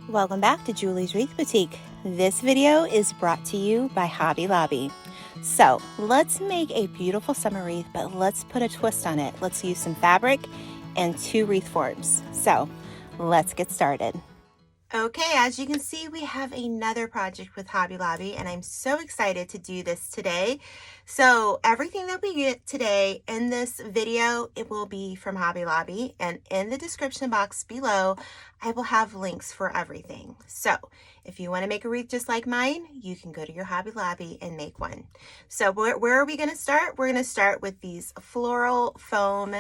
Welcome back to Julie's Wreath Boutique. This video is brought to you by Hobby Lobby. So let's make a beautiful summer wreath, but let's put a twist on it. Let's use some fabric and 2 wreath forms. So let's get started. Okay, as you can see, we have another project with Hobby Lobby, and I'm so excited to do this today. So everything that we get today in this video, it will be from Hobby Lobby, and in the description box below, I will have links for everything. So if you want to make a wreath just like mine, you can go to your Hobby Lobby and make one. So where are we going to start? We're going to start with these floral foam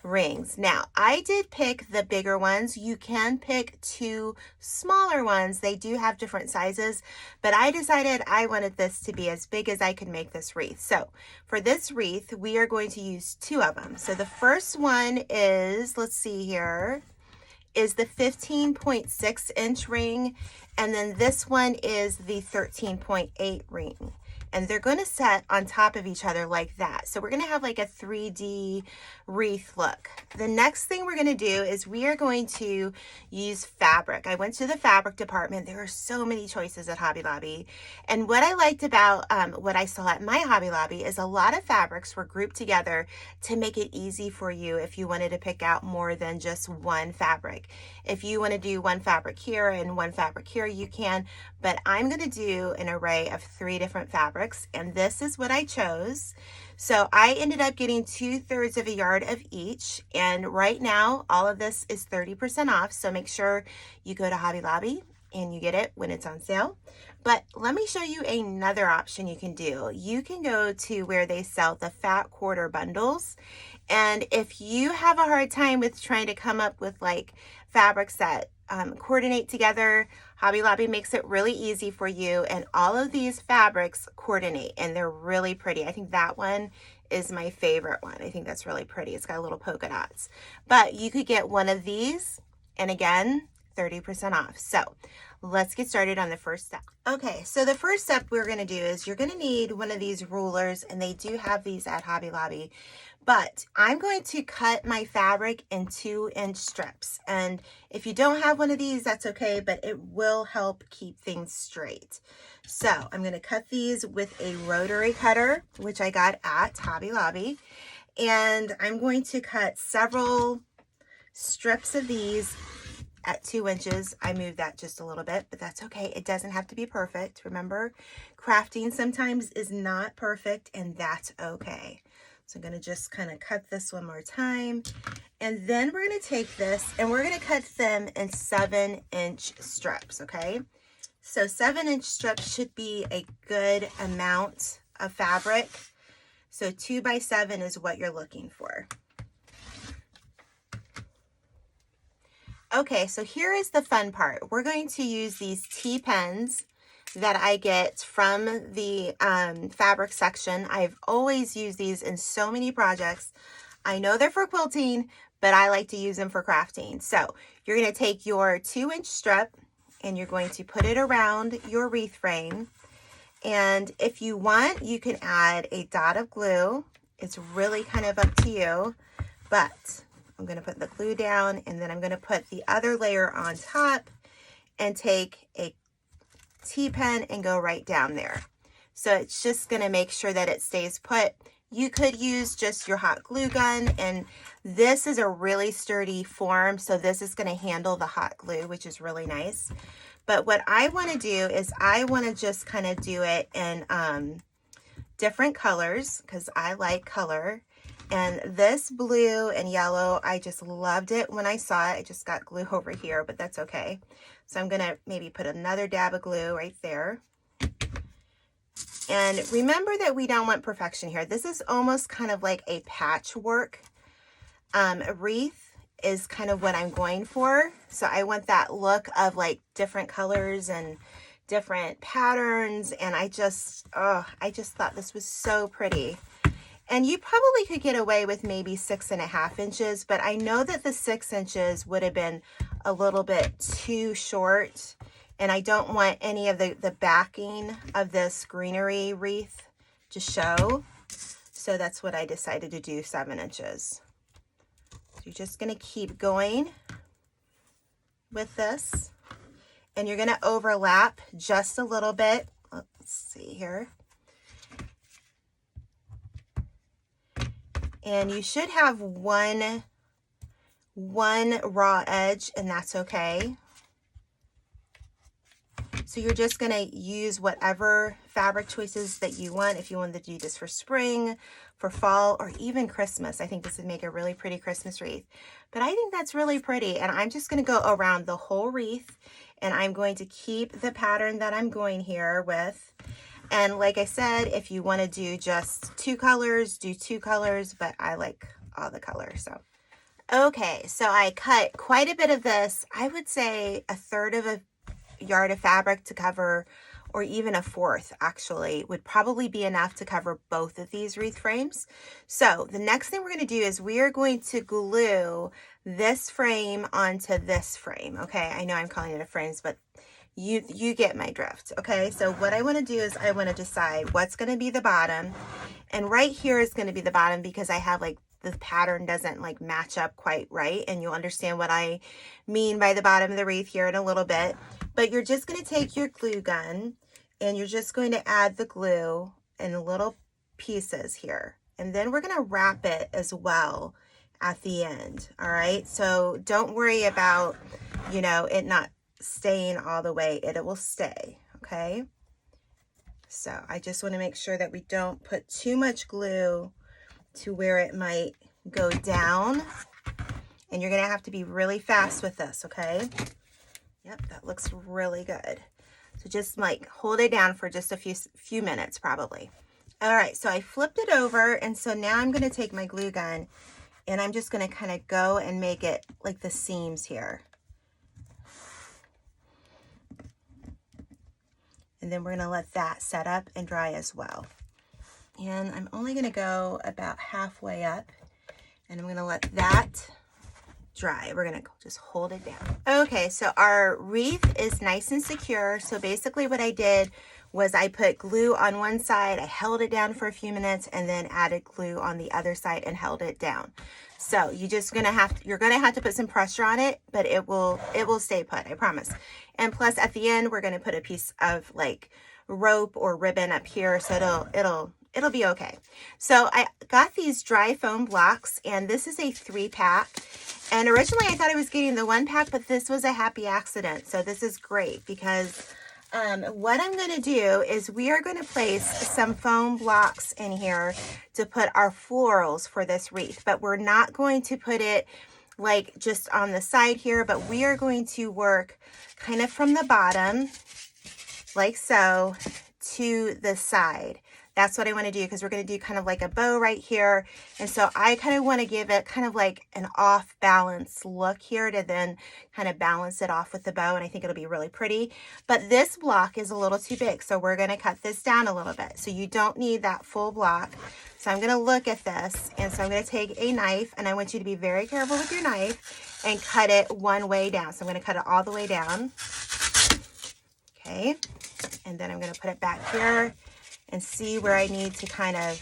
rings. Now, I did pick the bigger ones. You can pick 2 smaller ones. They do have different sizes, but I decided I wanted this to be as big as I could make this wreath. So for this wreath, we are going to use 2 of them. So the first one is, let's see here, is the 15.6 inch ring, and then this one is the 13.8 ring, and they're going to set on top of each other like that. So we're going to have like a 3D wreath look. The next thing we're going to do is we are going to use fabric. I went to the fabric department. There are so many choices at Hobby Lobby, and what I liked about what I saw at my Hobby Lobby is a lot of fabrics were grouped together to make it easy for you if you wanted to pick out more than just one fabric. If you want to do one fabric here and one fabric here, you can, but I'm going to do an array of 3 different fabrics, and this is what I chose. So I ended up getting 2/3 of a yard of each, and right now all of this is 30% off, so make sure you go to Hobby Lobby and you get it when it's on sale. But let me show you another option you can do. You can go to where they sell the fat quarter bundles, and if you have a hard time with trying to come up with like fabrics that coordinate together, Hobby Lobby makes it really easy for you, and all of these fabrics coordinate and they're really pretty. I think that one is my favorite one. I think that's really pretty. It's got little polka dots, but you could get one of these, and again, 30% off. So let's get started on the first step. Okay, so the first step we're going to do is you're going to need one of these rulers, and they do have these at Hobby Lobby, but I'm going to cut my fabric in 2-inch strips. And if you don't have one of these, that's okay, but it will help keep things straight. So I'm going to cut these with a rotary cutter, which I got at Hobby Lobby, and I'm going to cut several strips of these at 2 inches. I moved that just a little bit, but that's okay. It doesn't have to be perfect. Remember, crafting sometimes is not perfect, and that's okay. So I'm going to just kind of cut this one more time, and then we're going to take this and we're going to cut them in 7-inch strips. Okay, so 7-inch strips should be a good amount of fabric. So 2 by 7 is what you're looking for. Okay, so here is the fun part. We're going to use these T-pens that I get from the fabric section. I've always used these in so many projects. I know they're for quilting, but I like to use them for crafting. So you're going to take your 2-inch strip and you're going to put it around your wreath frame. And if you want, you can add a dot of glue. It's really kind of up to you, but I'm going to put the glue down, and then I'm going to put the other layer on top and take a T-pen and go right down there. So it's just going to make sure that it stays put. You could use just your hot glue gun, and this is a really sturdy form, so this is going to handle the hot glue, which is really nice. But what I want to do is I want to just kind of do it in different colors because I like color. And this blue and yellow, I just loved it when I saw it. I just got glue over here, but that's okay. So I'm going to maybe put another dab of glue right there. And remember that we don't want perfection here. This is almost kind of like a patchwork wreath is kind of what I'm going for. So I want that look of like different colors and different patterns. And I just thought this was so pretty. And you probably could get away with maybe 6.5 inches, but I know that the 6 inches would have been a little bit too short, and I don't want any of the backing of this greenery wreath to show. So that's what I decided to do, 7 inches. So you're just going to keep going with this. and you're gonna overlap just a little bit. Let's see here. And you should have one raw edge, and that's okay. So you're just going to use whatever fabric choices that you want. If you wanted to do this for spring, for fall, or even Christmas, I think this would make a really pretty Christmas wreath. But I think that's really pretty, and I'm just going to go around the whole wreath, and I'm going to keep the pattern that I'm going here with. And like I said, if you want to do just 2 colors, do 2 colors, but I like all the colors. So okay, so I cut quite a bit of this. I would say 1/3 of a yard of fabric to cover, or even 1/4 actually, would probably be enough to cover both of these wreath frames. So the next thing we're going to do is we are going to glue this frame onto this frame. Okay, I know I'm calling it a frames, but you get my drift. Okay, so what I want to do is I want to decide what's going to be the bottom, and right here is going to be the bottom because I have like the pattern doesn't like match up quite right, and you'll understand what I mean by the bottom of the wreath here in a little bit. But you're just going to take your glue gun and you're just going to add the glue in little pieces here, and then we're going to wrap it as well at the end. All right, so don't worry about, you know, it not staying all the way. It will stay. Okay, so I just want to make sure that we don't put too much glue to where it might go down, and you're gonna have to be really fast with this. Okay, yep, that looks really good. So just like hold it down for just a few minutes probably. All right, so I flipped it over, and so now I'm going to take my glue gun and I'm just going to kind of go and make it like the seams here. And then we're going to let that set up and dry as well. And I'm only going to go about halfway up, and I'm going to let that dry. We're going to just hold it down. Okay, so our wreath is nice and secure. So basically what I did was I put glue on one side, I held it down for a few minutes, and then added glue on the other side and held it down. So you're gonna have to put some pressure on it, but it will stay put, I promise. And plus at the end, we're gonna put a piece of like rope or ribbon up here, so it'll be okay. So I got these dry foam blocks, and this is a 3-pack. And originally I thought I was getting the 1-pack, but this was a happy accident. So this is great because what I'm going to do is we are going to place some foam blocks in here to put our florals for this wreath, but we're not going to put it like just on the side here, but we are going to work kind of from the bottom like so to the side. That's what I want to do, because we're going to do kind of like a bow right here. And so I kind of want to give it kind of like an off balance look here to then kind of balance it off with the bow. And I think it'll be really pretty. But this block is a little too big, so we're going to cut this down a little bit. So you don't need that full block. So I'm going to look at this. And so I'm going to take a knife, and I want you to be very careful with your knife and cut it one way down. So I'm going to cut it all the way down. Okay. And then I'm going to put it back here and see where I need to kind of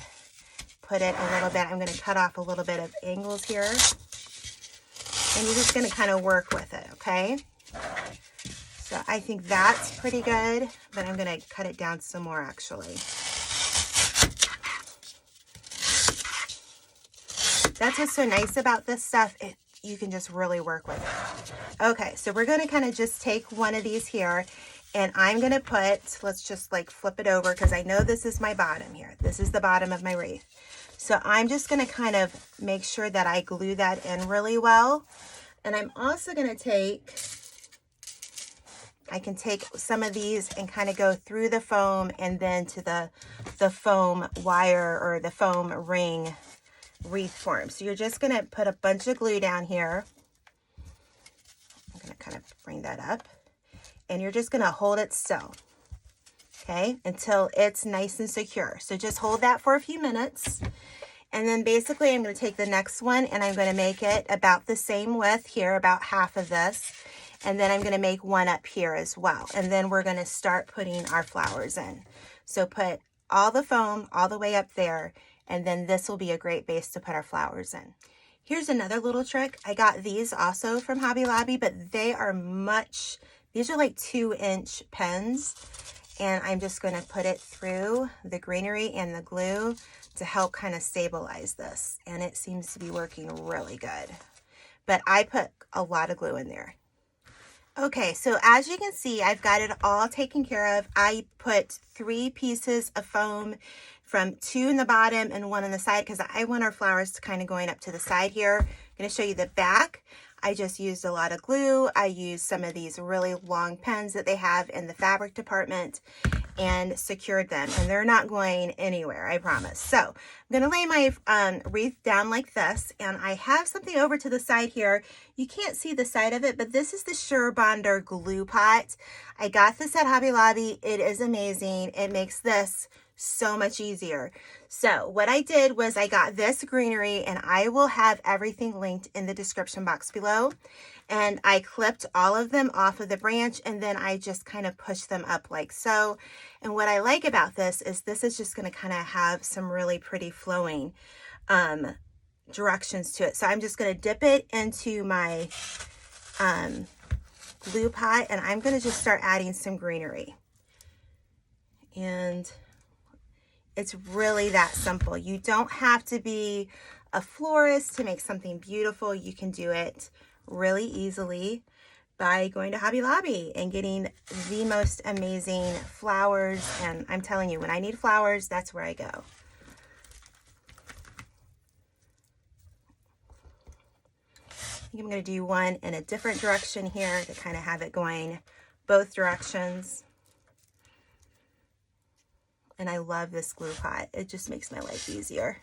put it a little bit. I'm going to cut off a little bit of angles here. And you're just going to kind of work with it, okay? So I think that's pretty good, but I'm going to cut it down some more actually. That's what's so nice about this stuff. You can just really work with it. Okay, so we're going to kind of just take one of these here, and I'm going to put, let's just like flip it over, because I know this is my bottom here. This is the bottom of my wreath. So I'm just going to kind of make sure that I glue that in really well. And I'm also going to take, I can take some of these and kind of go through the foam and then to the foam wire or the foam ring wreath form. So you're just going to put a bunch of glue down here. I'm going to kind of bring that up. And you're just going to hold it still, okay, until it's nice and secure. So just hold that for a few minutes. And then basically I'm going to take the next one and I'm going to make it about the same width here, about half of this. And then I'm going to make one up here as well. And then we're going to start putting our flowers in. So put all the foam all the way up there, and then this will be a great base to put our flowers in. Here's another little trick. I got these also from Hobby Lobby, but they are much These are like 2-inch pens, and I'm just going to put it through the greenery and the glue to help kind of stabilize this. And it seems to be working really good. But I put a lot of glue in there. Okay, so as you can see, I've got it all taken care of. I put 3 pieces of foam, from 2 in the bottom and 1 on the side, because I want our flowers to kind of going up to the side here. I'm going to show you the back. I just used a lot of glue. I used some of these really long pens that they have in the fabric department and secured them, and they're not going anywhere, I promise. So I'm going to lay my wreath down like this, and I have something over to the side here. You can't see the side of it, but this is the Sure Bonder glue pot. I got this at Hobby Lobby. It is amazing. It makes this so much easier. So what I did was I got this greenery, and I will have everything linked in the description box below. And I clipped all of them off of the branch, and then I just kind of pushed them up like so. And what I like about this is just going to kind of have some really pretty flowing directions to it. So I'm just going to dip it into my glue pot, and I'm going to just start adding some greenery. And it's really that simple. You don't have to be a florist to make something beautiful. You can do it really easily by going to Hobby Lobby and getting the most amazing flowers. And I'm telling you, when I need flowers, that's where I go. I think I'm going to do one in a different direction here to kind of have it going both directions. And I love this glue pot. It just makes my life easier.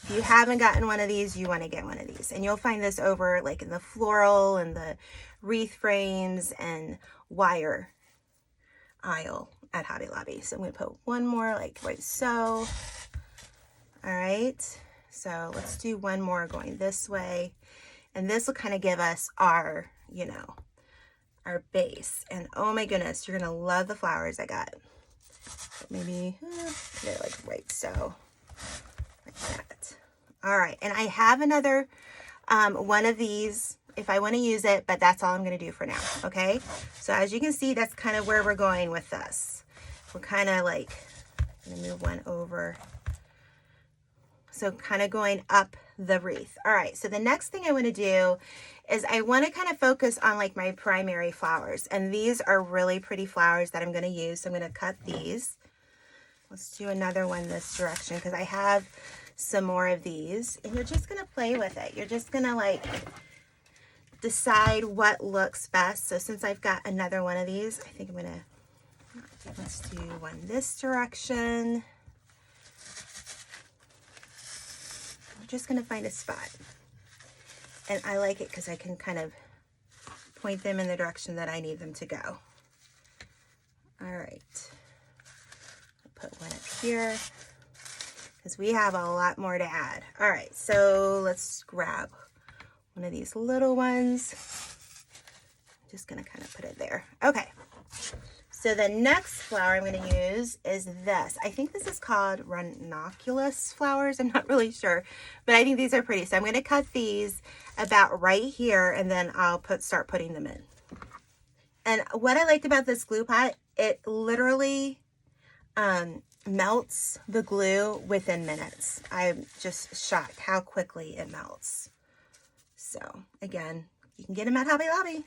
If you haven't gotten one of these, you want to get one of these. And you'll find this over like in the floral and the wreath frames and wire aisle at Hobby Lobby. So I'm going to put one more like right so. All right. So let's do one more going this way. And this will kind of give us our, you know, our base. And oh my goodness, you're going to love the flowers I got. Maybe put it like right so, like that. All right, and I have another one of these if I want to use it, but that's all I'm going to do for now. Okay, so as you can see, that's kind of where we're going with this. We're kind of like, I'm going to move one over. So kind of going up the wreath. All right, so the next thing I want to do is I want to kind of focus on like my primary flowers. And these are really pretty flowers that I'm going to use. So I'm going to cut these. Let's do another one this direction because I have some more of these. And you're just going to play with it. You're just going to like decide what looks best. So since I've got another one of these, I think I'm going to, let's do one this direction. I'm just going to find a spot. And I like it because I can kind of point them in the direction that I need them to go. All right. I'll put one up here because we have a lot more to add. All right, so let's grab one of these little ones. I'm just going to kind of put it there. Okay. So the next flower I'm going to use is this. I think this is called ranunculus flowers. I'm not really sure, but I think these are pretty. So I'm going to cut these about right here, and then I'll start putting them in. And what I liked about this glue pot, it literally melts the glue within minutes. I'm just shocked how quickly it melts. So again, you can get them at Hobby Lobby.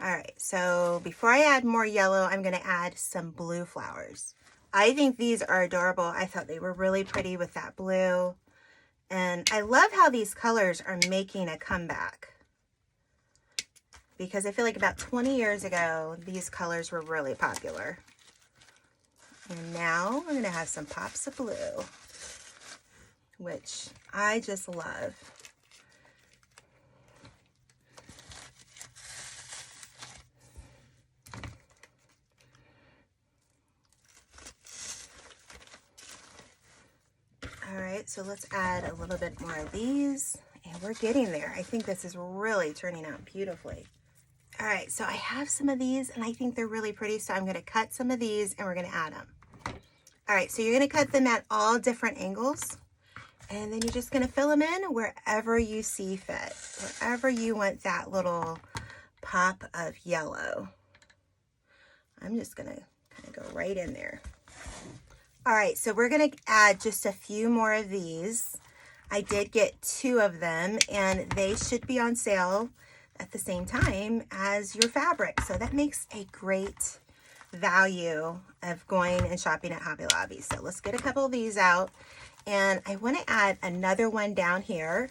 All right, so before I add more yellow, I'm going to add some blue flowers. I think these are adorable. I thought they were really pretty with that blue. And I love how these colors are making a comeback. Because I feel like about 20 years ago, these colors were really popular. And now we're going to have some pops of blue, which I just love. All right, so let's add a little bit more of these, and we're getting there. I think this is really turning out beautifully. All right, so I have some of these, and I think they're really pretty, so I'm going to cut some of these, and we're going to add them. All right, so you're going to cut them at all different angles, and then you're just going to fill them in wherever you see fit, wherever you want that little pop of yellow. I'm just gonna kind of go right in there. All right, so we're gonna add just a few more of these. I did get 2 of them, and they should be on sale at the same time as your fabric. So that makes a great value of going and shopping at Hobby Lobby. So let's get a couple of these out. And I want to add another one down here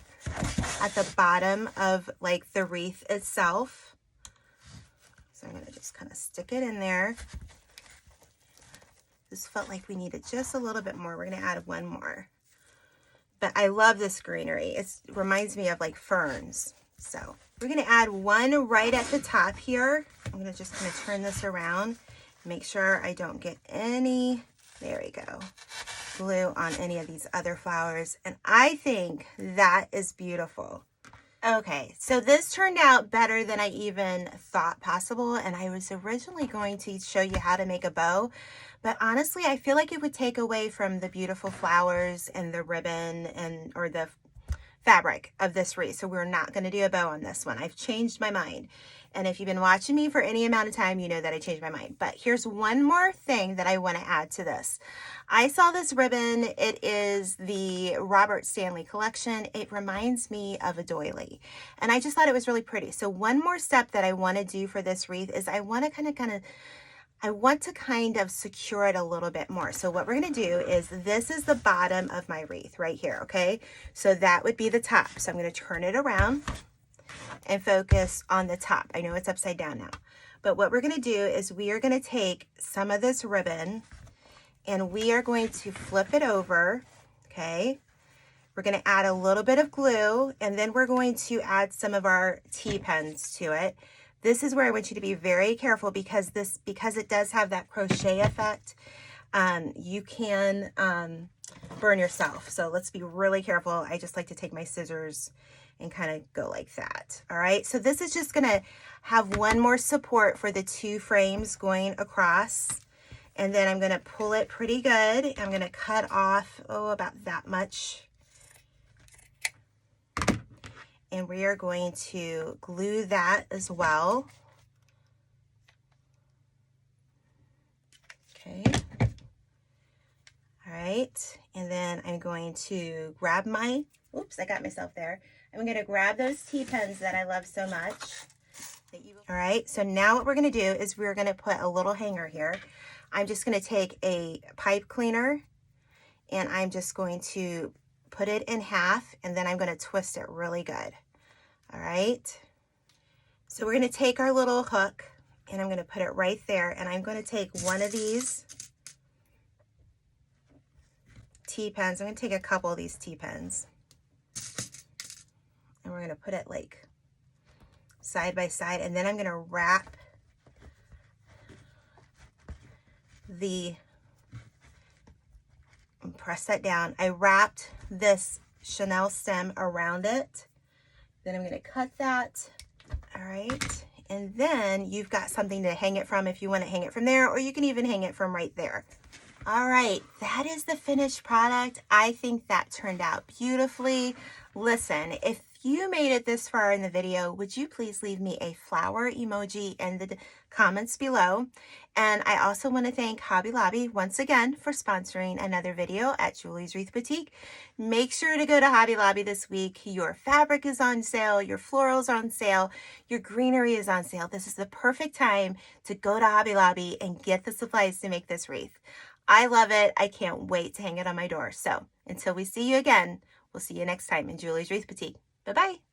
at the bottom of like the wreath itself. So I'm going to just kind of stick it in there. This felt like we needed just a little bit more. We're going to add one more. But I love this greenery. It reminds me of like ferns. So we're going to add one right at the top here. I'm going to just kind of turn this around. Make sure I don't get any, there we go, glue on any of these other flowers. And I think that is beautiful. Okay, so this turned out better than I even thought possible. And I was originally going to show you how to make a bow. But honestly, I feel like it would take away from the beautiful flowers and the ribbon and or the fabric of this wreath. So we're not going to do a bow on this one. I've changed my mind. And if you've been watching me for any amount of time, you know that I changed my mind. But here's one more thing that I want to add to this. I saw this ribbon. It is the Robert Stanley collection. It reminds me of a doily. And I just thought it was really pretty. So one more step that I want to do for this wreath is I want to kind of secure it a little bit more. So what we're going to do is this is the bottom of my wreath right here. Okay. So that would be the top. So I'm going to turn it around and focus on the top. I know it's upside down now, but what we're going to do is we are going to take some of this ribbon and we are going to flip it over. Okay. We're going to add a little bit of glue and then we're going to add some of our T-pens to it. This is where I want you to be very careful because it does have that crochet effect. You can burn yourself. So let's be really careful. I just like to take my scissors and kind of go like that. All right. So this is just going to have one more support for the 2 frames going across. And then I'm going to pull it pretty good. I'm going to cut off, about that much. And we are going to glue that as well. Okay. All right. And then I'm going to grab my, oops, I got myself there. I'm going to grab those T-pens that I love so much. All right. So now what we're going to do is we're going to put a little hanger here. I'm just going to take a pipe cleaner and I'm just going to put it in half and then I'm going to twist it really good. All right. So we're going to take our little hook and I'm going to put it right there and I'm going to take one of these T-pens. I'm going to take a couple of these T-pens and we're going to put it like side by side and then I'm going to wrap press that down. I wrapped this Chanel stem around it. Then I'm going to cut that. All right. And then you've got something to hang it from if you want to hang it from there, or you can even hang it from right there. All right. That is the finished product. I think that turned out beautifully. Listen, if you made it this far in the video, would you please leave me a flower emoji in the comments below? And I also want to thank Hobby Lobby once again for sponsoring another video at Julie's Wreath Boutique. Make sure to go to Hobby Lobby this week. Your fabric is on sale, your florals are on sale, your greenery is on sale. This is the perfect time to go to Hobby Lobby and get the supplies to make this wreath. I love it. I can't wait to hang it on my door. So until we see you again, we'll see you next time in Julie's Wreath Boutique. Bye-bye.